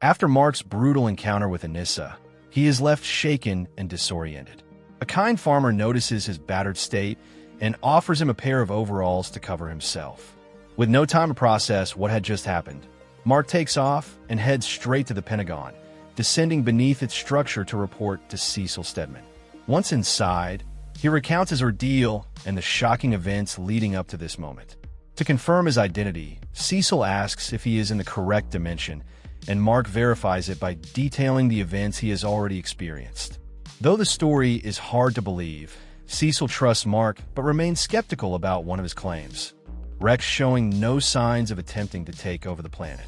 After Mark's brutal encounter with Anissa, he is left shaken and disoriented. A kind farmer notices his battered state and offers him a pair of overalls to cover himself. With no time to process what had just happened, Mark takes off and heads straight to the Pentagon, descending beneath its structure to report to Cecil Stedman. Once inside, he recounts his ordeal and the shocking events leading up to this moment. To confirm his identity, Cecil asks if he is in the correct dimension, and Mark verifies it by detailing the events he has already experienced. Though the story is hard to believe, Cecil trusts Mark but remains skeptical about one of his claims, Rex showing no signs of attempting to take over the planet.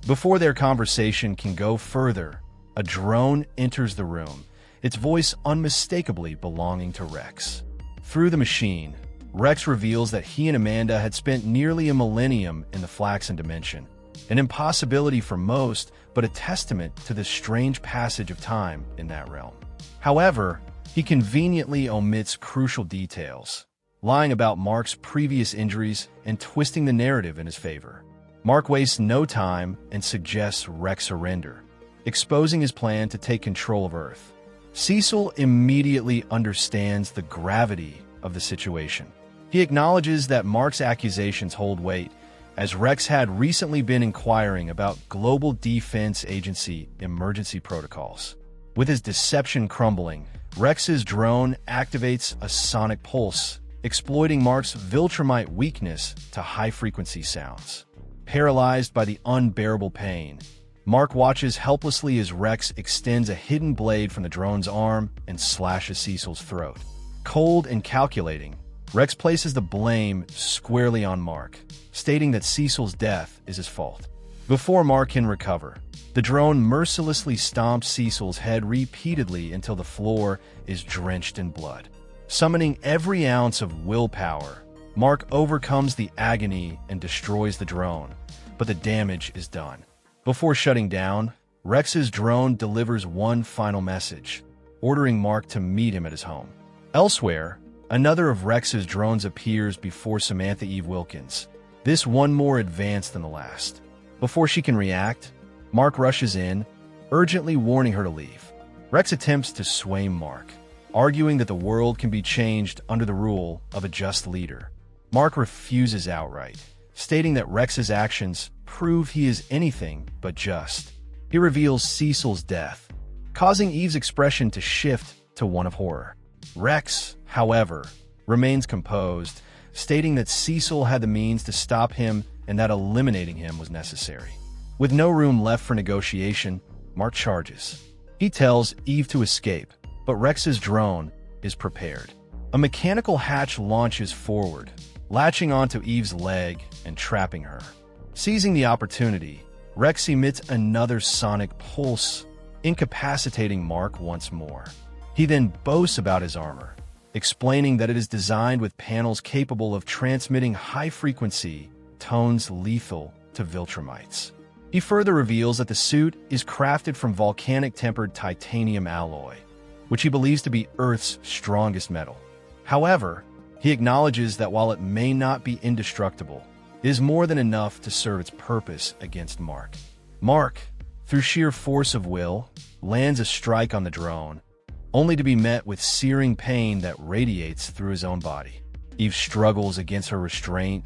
Before their conversation can go further, a drone enters the room, its voice unmistakably belonging to Rex. Through the machine, Rex reveals that he and Amanda had spent nearly a millennium in the Flaxen dimension, an impossibility for most, but a testament to the strange passage of time in that realm. However, he conveniently omits crucial details, lying about Mark's previous injuries and twisting the narrative in his favor. Mark wastes no time and suggests Rex surrender, exposing his plan to take control of Earth. Cecil immediately understands the gravity of the situation. He acknowledges that Mark's accusations hold weight, as Rex had recently been inquiring about Global Defense Agency emergency protocols. With his deception crumbling, Rex's drone activates a sonic pulse, exploiting Mark's Viltrumite weakness to high-frequency sounds. Paralyzed by the unbearable pain, Mark watches helplessly as Rex extends a hidden blade from the drone's arm and slashes Cecil's throat. Cold and calculating, Rex places the blame squarely on Mark, stating that Cecil's death is his fault. Before Mark can recover, the drone mercilessly stomps Cecil's head repeatedly until the floor is drenched in blood. Summoning every ounce of willpower, Mark overcomes the agony and destroys the drone, but the damage is done. Before shutting down, Rex's drone delivers one final message, ordering Mark to meet him at his home. Elsewhere, another of Rex's drones appears before Samantha Eve Wilkins, this one more advanced than the last. Before she can react, Mark rushes in, urgently warning her to leave. Rex attempts to sway Mark, arguing that the world can be changed under the rule of a just leader. Mark refuses outright, stating that Rex's actions prove he is anything but just. He reveals Cecil's death, causing Eve's expression to shift to one of horror. Rex, however, remains composed, stating that Cecil had the means to stop him and that eliminating him was necessary. With no room left for negotiation, Mark charges. He tells Eve to escape, but Rex's drone is prepared. A mechanical hatch launches forward, latching onto Eve's leg and trapping her. Seizing the opportunity, Rex emits another sonic pulse, incapacitating Mark once more. He then boasts about his armor, explaining that it is designed with panels capable of transmitting high-frequency tones lethal to Viltrumites. He further reveals that the suit is crafted from volcanic-tempered titanium alloy, which he believes to be Earth's strongest metal. However, he acknowledges that while it may not be indestructible, it is more than enough to serve its purpose against Mark. Mark, through sheer force of will, lands a strike on the drone, only to be met with searing pain that radiates through his own body. Eve struggles against her restraint,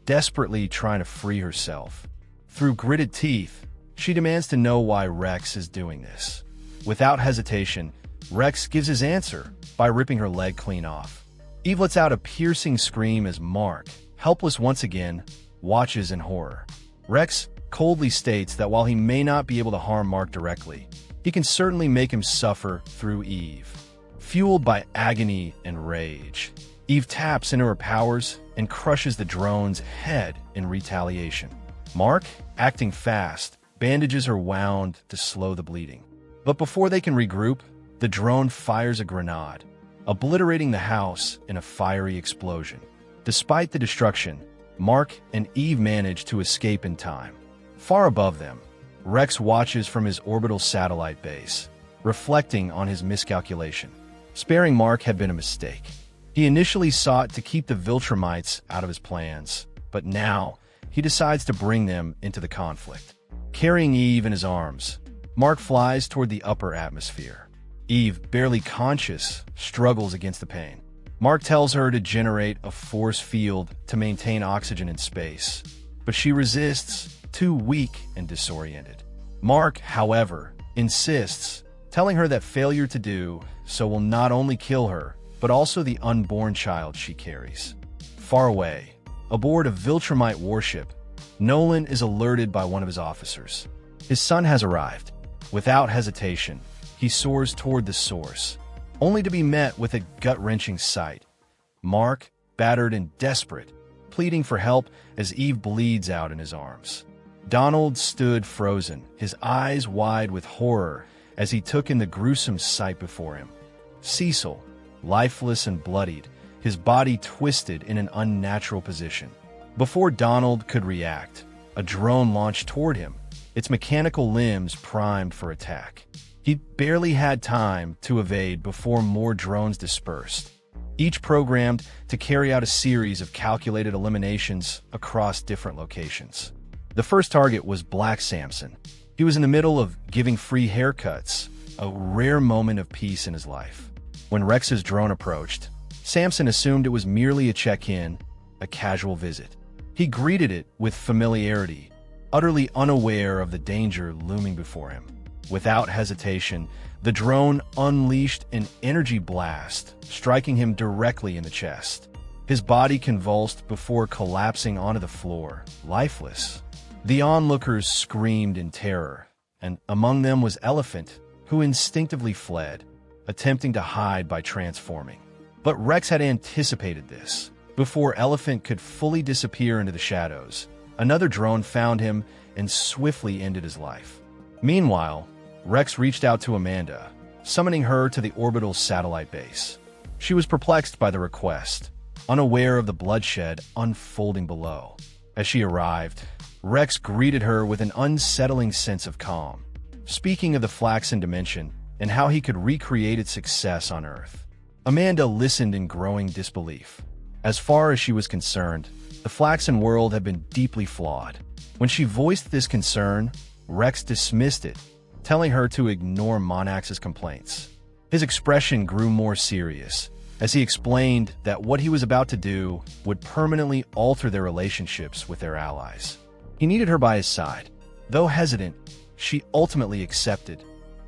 desperately trying to free herself. Through gritted teeth, she demands to know why Rex is doing this. Without hesitation, Rex gives his answer by ripping her leg clean off. Eve lets out a piercing scream as Mark, helpless once again, watches in horror. Rex coldly states that while he may not be able to harm Mark directly, he can certainly make him suffer through Eve. Fueled by agony and rage, Eve taps into her powers and crushes the drone's head in retaliation. Mark, acting fast, bandages her wound to slow the bleeding. But before they can regroup, the drone fires a grenade, obliterating the house in a fiery explosion. Despite the destruction, Mark and Eve manage to escape in time. Far above them, Rex watches from his orbital satellite base, reflecting on his miscalculation. Sparing Mark had been a mistake. He initially sought to keep the Viltrumites out of his plans, but now he decides to bring them into the conflict. Carrying Eve in his arms, Mark flies toward the upper atmosphere. Eve, barely conscious, struggles against the pain. Mark tells her to generate a force field to maintain oxygen in space, but she resists, too weak and disoriented. Mark, however, insists, telling her that failure to do so will not only kill her, but also the unborn child she carries. Far away, aboard a Viltrumite warship, Nolan is alerted by one of his officers. His son has arrived. Without hesitation, he soars toward the source, only to be met with a gut-wrenching sight. Mark, battered and desperate, pleading for help as Eve bleeds out in his arms. Donald stood frozen, his eyes wide with horror as he took in the gruesome sight before him. Cecil, lifeless and bloodied, his body twisted in an unnatural position. Before Donald could react, a drone launched toward him, its mechanical limbs primed for attack. He barely had time to evade before more drones dispersed, each programmed to carry out a series of calculated eliminations across different locations. The first target was Black Samson. He was in the middle of giving free haircuts, a rare moment of peace in his life. When Rex's drone approached, Samson assumed it was merely a check-in, a casual visit. He greeted it with familiarity, utterly unaware of the danger looming before him. Without hesitation, the drone unleashed an energy blast, striking him directly in the chest. His body convulsed before collapsing onto the floor, lifeless. The onlookers screamed in terror, and among them was Elephant, who instinctively fled, attempting to hide by transforming. But Rex had anticipated this. Before Elephant could fully disappear into the shadows, another drone found him and swiftly ended his life. Meanwhile, Rex reached out to Amanda, summoning her to the orbital satellite base. She was perplexed by the request, unaware of the bloodshed unfolding below. As she arrived, Rex greeted her with an unsettling sense of calm, speaking of the Flaxen dimension and how he could recreate its success on Earth. Amanda listened in growing disbelief. As far as she was concerned, the Flaxen world had been deeply flawed. When she voiced this concern, Rex dismissed it, telling her to ignore Monax's complaints. His expression grew more serious as he explained that what he was about to do would permanently alter their relationships with their allies. He needed her by his side. Though hesitant, she ultimately accepted.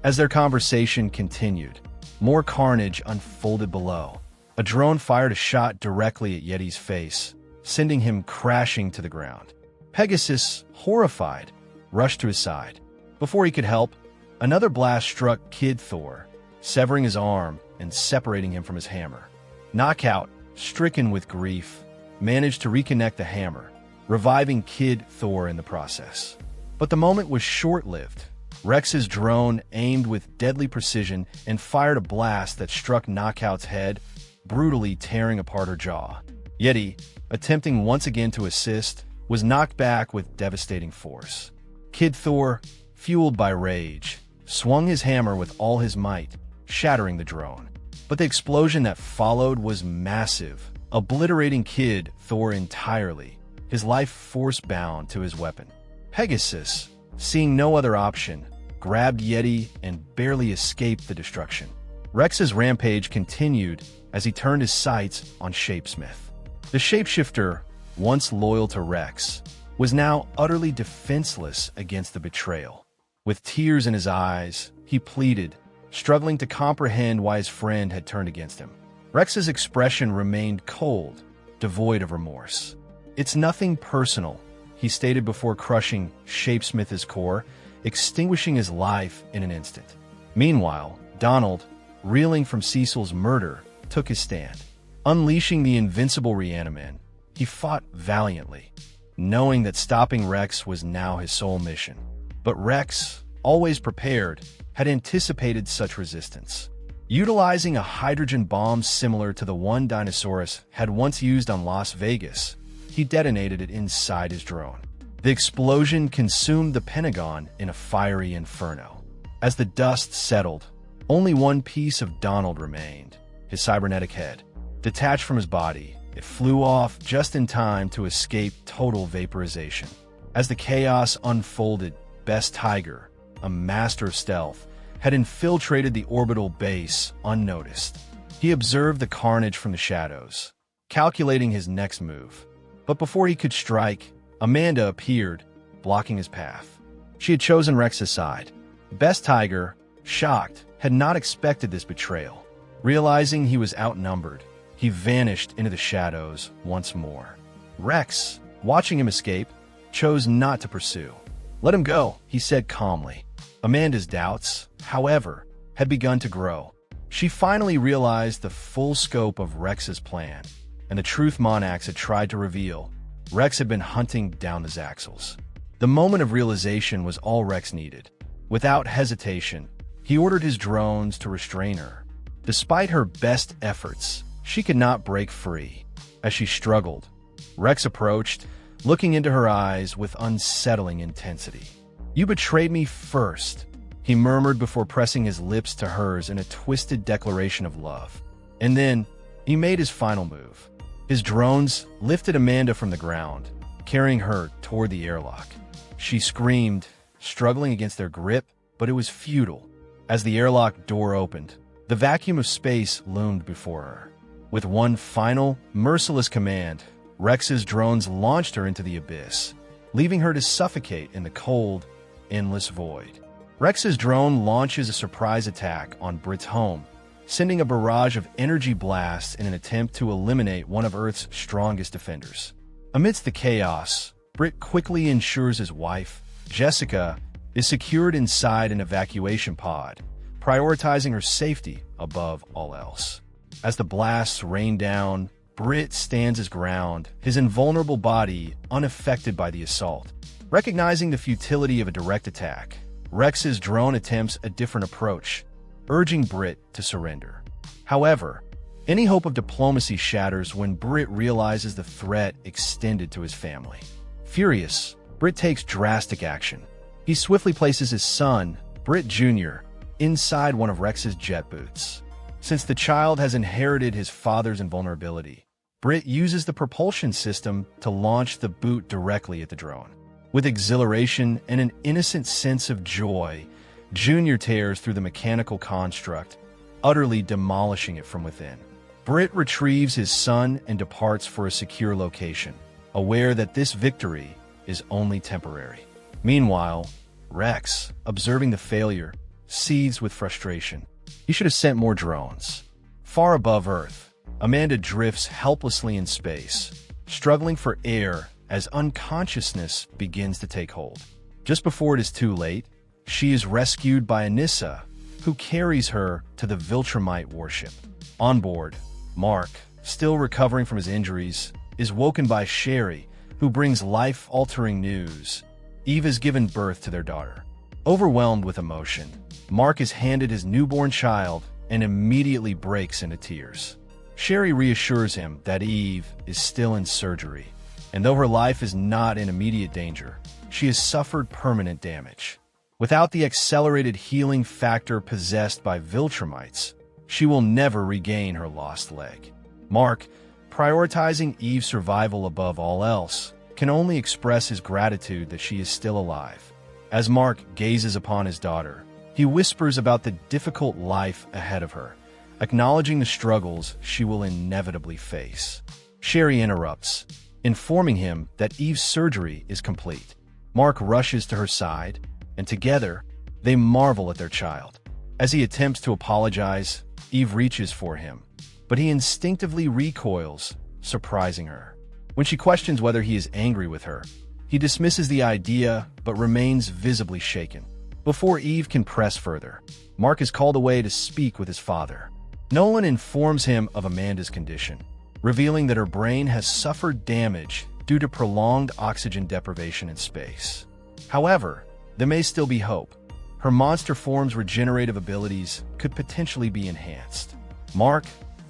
As their conversation continued, more carnage unfolded below. A drone fired a shot directly at Yeti's face, sending him crashing to the ground. Pegasus, horrified, rushed to his side. Before he could help, another blast struck Kid Thor, severing his arm and separating him from his hammer. Knockout, stricken with grief, managed to reconnect the hammer, reviving Kid Thor in the process. But the moment was short-lived. Rex's drone aimed with deadly precision and fired a blast that struck Knockout's head, brutally tearing apart her jaw. Yeti, attempting once again to assist, was knocked back with devastating force. Kid Thor, fueled by rage, swung his hammer with all his might, shattering the drone. But the explosion that followed was massive, obliterating Kid Thor entirely, his life force-bound to his weapon. Pegasus, seeing no other option, grabbed Yeti and barely escaped the destruction. Rex's rampage continued as he turned his sights on Shapesmith. The shapeshifter, once loyal to Rex, was now utterly defenseless against the betrayal. With tears in his eyes, he pleaded, struggling to comprehend why his friend had turned against him. Rex's expression remained cold, devoid of remorse. "It's nothing personal," he stated before crushing Shapesmith's core, extinguishing his life in an instant. Meanwhile, Donald, reeling from Cecil's murder, took his stand. Unleashing the invincible Reaniman, he fought valiantly, knowing that stopping Rex was now his sole mission. But Rex, always prepared, had anticipated such resistance. Utilizing a hydrogen bomb similar to the one Dinosaurus had once used on Las Vegas, he detonated it inside his drone. The explosion consumed the Pentagon in a fiery inferno. As the dust settled, only one piece of Donald remained, his cybernetic head. Detached from his body, it flew off just in time to escape total vaporization. As the chaos unfolded, Best Tiger, a master of stealth, had infiltrated the orbital base unnoticed. He observed the carnage from the shadows, calculating his next move. But before he could strike, Amanda appeared, blocking his path. She had chosen Rex's side. Best Tiger, shocked, had not expected this betrayal. Realizing he was outnumbered, he vanished into the shadows once more. Rex, watching him escape, chose not to pursue. "Let him go," he said calmly. Amanda's doubts, however, had begun to grow. She finally realized the full scope of Rex's plan, and the truth Monax had tried to reveal. Rex had been hunting down the Zaxels. The moment of realization was all Rex needed. Without hesitation, he ordered his drones to restrain her. Despite her best efforts, she could not break free. As she struggled, Rex approached, looking into her eyes with unsettling intensity. "You betrayed me first," he murmured before pressing his lips to hers in a twisted declaration of love. And then, he made his final move. His drones lifted Amanda from the ground, carrying her toward the airlock. She screamed, struggling against their grip, but it was futile. As the airlock door opened, the vacuum of space loomed before her. With one final, merciless command, Rex's drones launched her into the abyss, leaving her to suffocate in the cold, endless void. Rex's drone launches a surprise attack on Brit's home, sending a barrage of energy blasts in an attempt to eliminate one of Earth's strongest defenders. Amidst the chaos, Brit quickly ensures his wife, Jessica, is secured inside an evacuation pod, prioritizing her safety above all else. As the blasts rain down, Brit stands his ground, his invulnerable body unaffected by the assault. Recognizing the futility of a direct attack, Rex's drone attempts a different approach, urging Brit to surrender. However, any hope of diplomacy shatters when Brit realizes the threat extended to his family. Furious, Brit takes drastic action. He swiftly places his son, Brit Jr., inside one of Rex's jet boots. Since the child has inherited his father's invulnerability, Brit uses the propulsion system to launch the boot directly at the drone. With exhilaration and an innocent sense of joy, Junior tears through the mechanical construct, utterly demolishing it from within. Brit retrieves his son and departs for a secure location, aware that this victory is only temporary. Meanwhile, Rex, observing the failure, seethes with frustration. He should have sent more drones. Far above Earth, Amanda drifts helplessly in space, struggling for air as unconsciousness begins to take hold. Just before it is too late, she is rescued by Anissa, who carries her to the Viltrumite warship. On board, Mark, still recovering from his injuries, is woken by Sherry, who brings life-altering news. Eve has given birth to their daughter. Overwhelmed with emotion, Mark is handed his newborn child and immediately breaks into tears. Sherry reassures him that Eve is still in surgery, and though her life is not in immediate danger, she has suffered permanent damage. Without the accelerated healing factor possessed by Viltrumites, she will never regain her lost leg. Mark, prioritizing Eve's survival above all else, can only express his gratitude that she is still alive. As Mark gazes upon his daughter, he whispers about the difficult life ahead of her, acknowledging the struggles she will inevitably face. Sherry interrupts, informing him that Eve's surgery is complete. Mark rushes to her side, and together, they marvel at their child. As he attempts to apologize, Eve reaches for him, but he instinctively recoils, surprising her. When she questions whether he is angry with her, he dismisses the idea but remains visibly shaken. Before Eve can press further, Mark is called away to speak with his father. Nolan informs him of Amanda's condition, revealing that her brain has suffered damage due to prolonged oxygen deprivation in space. However, there may still be hope. Her monster form's regenerative abilities could potentially be enhanced. Mark,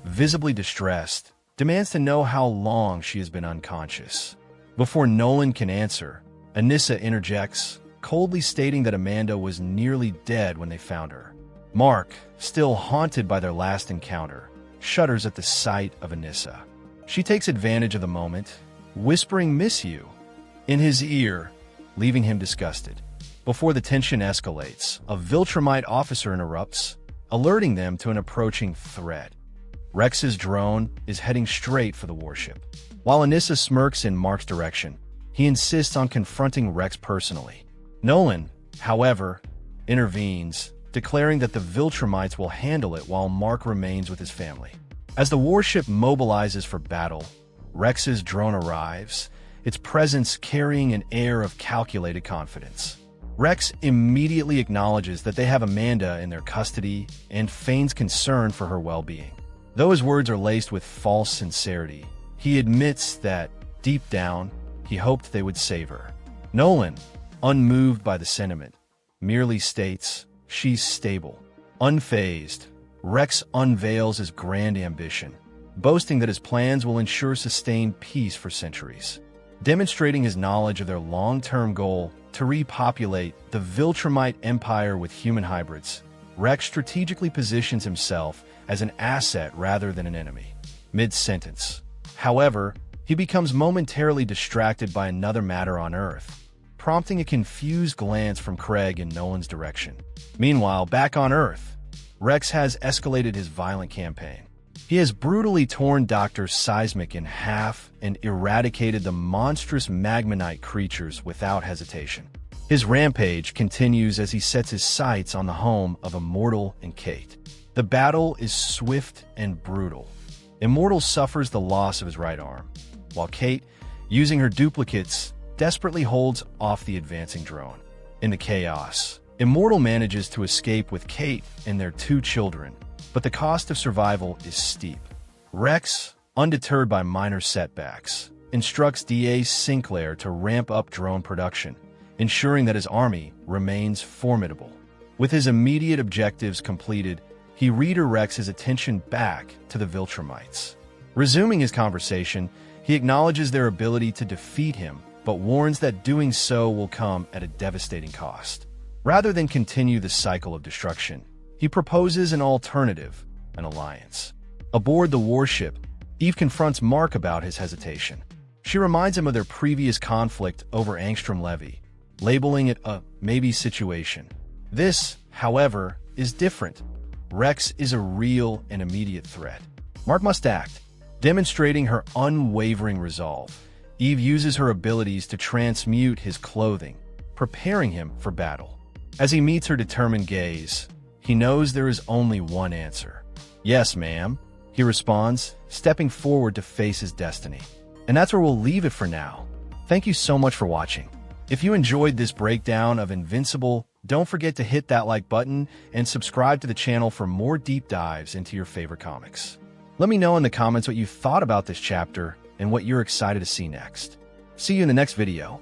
visibly distressed, demands to know how long she has been unconscious. Before Nolan can answer, Anissa interjects, coldly stating that Amanda was nearly dead when they found her. Mark, still haunted by their last encounter, shudders at the sight of Anissa. She takes advantage of the moment, whispering "miss you" in his ear, leaving him disgusted. Before the tension escalates, a Viltrumite officer interrupts, alerting them to an approaching threat. Rex's drone is heading straight for the warship. While Anissa smirks in Mark's direction, he insists on confronting Rex personally. Nolan, however, intervenes, declaring that the Viltrumites will handle it while Mark remains with his family. As the warship mobilizes for battle, Rex's drone arrives, its presence carrying an air of calculated confidence. Rex immediately acknowledges that they have Amanda in their custody and feigns concern for her well-being. Though his words are laced with false sincerity, he admits that, deep down, he hoped they would save her. Nolan, unmoved by the sentiment, merely states, "She's stable." Unfazed, Rex unveils his grand ambition, boasting that his plans will ensure sustained peace for centuries. Demonstrating his knowledge of their long-term goal to repopulate the Viltrumite Empire with human hybrids, Rex strategically positions himself as an asset rather than an enemy. Mid-sentence, however, he becomes momentarily distracted by another matter on Earth, prompting a confused glance from Craig in Nolan's direction. Meanwhile, back on Earth, Rex has escalated his violent campaign. He has brutally torn Dr. Seismic in half and eradicated the monstrous Magmanite creatures without hesitation. His rampage continues as he sets his sights on the home of Immortal and Kate. The battle is swift and brutal. Immortal suffers the loss of his right arm, while Kate, using her duplicates, desperately holds off the advancing drone. In the chaos, Immortal manages to escape with Kate and their 2 children, but the cost of survival is steep. Rex, undeterred by minor setbacks, instructs D.A. Sinclair to ramp up drone production, ensuring that his army remains formidable. With his immediate objectives completed, he redirects his attention back to the Viltrumites. Resuming his conversation, he acknowledges their ability to defeat him, but warns that doing so will come at a devastating cost. Rather than continue the cycle of destruction, he proposes an alternative, an alliance. Aboard the warship, Eve confronts Mark about his hesitation. She reminds him of their previous conflict over Angstrom Levy, labeling it a maybe situation. This, however, is different. Rex is a real and immediate threat. Mark must act. Demonstrating her unwavering resolve, Eve uses her abilities to transmute his clothing, preparing him for battle. As he meets her determined gaze, he knows there is only one answer. "Yes, ma'am," he responds, stepping forward to face his destiny. And that's where we'll leave it for now. Thank you so much for watching. If you enjoyed this breakdown of Invincible, don't forget to hit that like button and subscribe to the channel for more deep dives into your favorite comics. Let me know in the comments what you thought about this chapter and what you're excited to see next. See you in the next video.